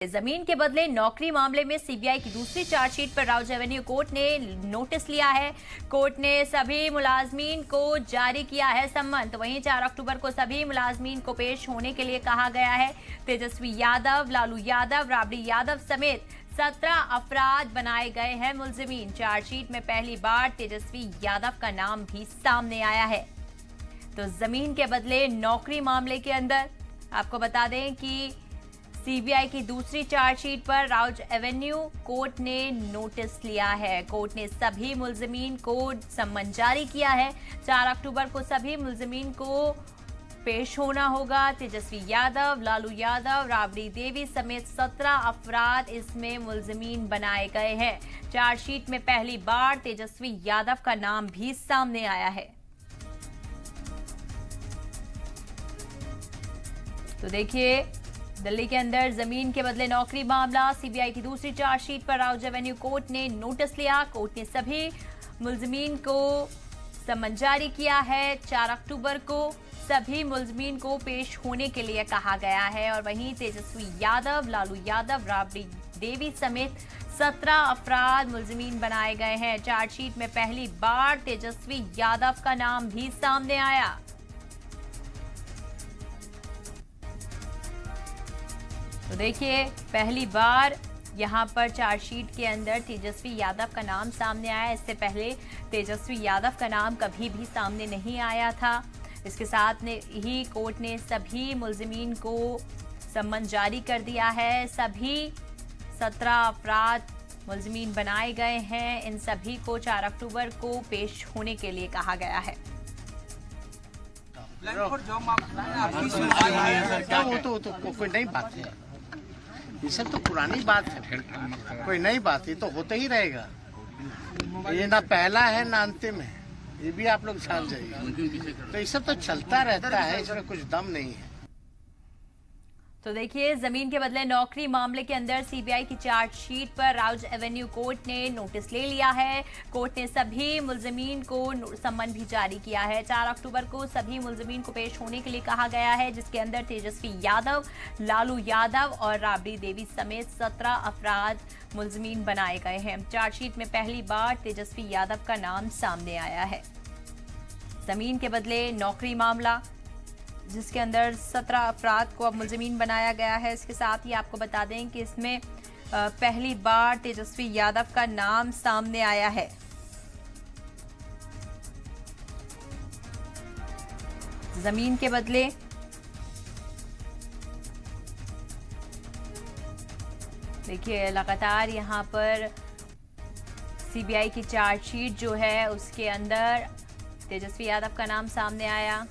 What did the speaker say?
जमीन के बदले नौकरी मामले में सीबीआई की दूसरी चार्जशीट पर राउज एवेन्यू कोर्ट ने नोटिस लिया है। कोर्ट ने सभी मुलाजमीन को जारी किया है सम्मन। तो वहीं 4 अक्टूबर को सभी मुलाजमीन को पेश होने के लिए कहा गया है। तेजस्वी यादव, लालू यादव, राबड़ी यादव समेत 17 अफराद बनाए गए हैं मुलजिमीन। चार्जशीट में पहली बार तेजस्वी यादव का नाम भी सामने आया है। तो जमीन के बदले नौकरी मामले के अंदर आपको बता दें कि सीबीआई की दूसरी चार्जशीट पर राउज एवेन्यू कोर्ट ने नोटिस लिया है। कोर्ट ने सभी मुलजिमीन को सम्मन जारी किया है। 4 अक्टूबर को सभी मुलजिमीन को पेश होना होगा। तेजस्वी यादव, लालू यादव, राबड़ी देवी समेत 17 अफराद इसमें मुलजिमीन बनाए गए हैं। चार्जशीट में पहली बार तेजस्वी यादव का नाम भी सामने आया है। तो देखिए, दिल्ली के अंदर जमीन के बदले नौकरी मामला, सीबीआई की दूसरी चार्जशीट पर राउज एवेन्यू कोर्ट ने नोटिस लिया। कोर्ट ने सभी मुलजिमीन को सम्मन जारी किया है। 4 अक्टूबर को सभी मुलजिमीन को पेश होने के लिए कहा गया है। और वहीं तेजस्वी यादव, लालू यादव, राबड़ी देवी समेत 17 अफराद मुलजिमीन बनाए गए हैं। चार्जशीट में पहली बार तेजस्वी यादव का नाम भी सामने आया। तो देखिए, पहली बार यहां पर चार्जशीट के अंदर तेजस्वी यादव का नाम सामने आया। इससे पहले तेजस्वी यादव का नाम कभी भी सामने नहीं आया था। इसके साथ ही कोर्ट ने सभी मुलजिमीन को सम्मन जारी कर दिया है। सभी 17 अफराद मुलजिमीन बनाए गए हैं। इन सभी को 4 अक्टूबर को पेश होने के लिए कहा गया है। वो तो कोई नई बात है, ये सब तो पुरानी बात है, कोई नई बात, ये तो होते ही रहेगा। ये ना पहला है ना अंतिम है, ये भी आप लोग जान जाइए। तो ये सब तो चलता रहता है, इसमें कुछ दम नहीं है। तो देखिए, जमीन के बदले नौकरी मामले के अंदर सीबीआई की चार्जशीट पर राउज एवेन्यू कोर्ट ने नोटिस ले लिया है। कोर्ट ने सभी मुलजिमीन को सम्मन भी जारी किया है। 4 अक्टूबर को सभी मुलजिमीन को पेश होने के लिए कहा गया है, जिसके अंदर तेजस्वी यादव, लालू यादव और राबड़ी देवी समेत 17 अफराद मुलजिमीन बनाए गए हैं। चार्जशीट में पहली बार तेजस्वी यादव का नाम सामने आया है। जमीन के बदले नौकरी मामला, जिसके अंदर 17 अफराद को अब मुलजिमीन बनाया गया है। इसके साथ ही आपको बता दें कि इसमें पहली बार तेजस्वी यादव का नाम सामने आया है। जमीन के बदले देखिए, लगातार यहां पर सीबीआई की चार्जशीट जो है उसके अंदर तेजस्वी यादव का नाम सामने आया।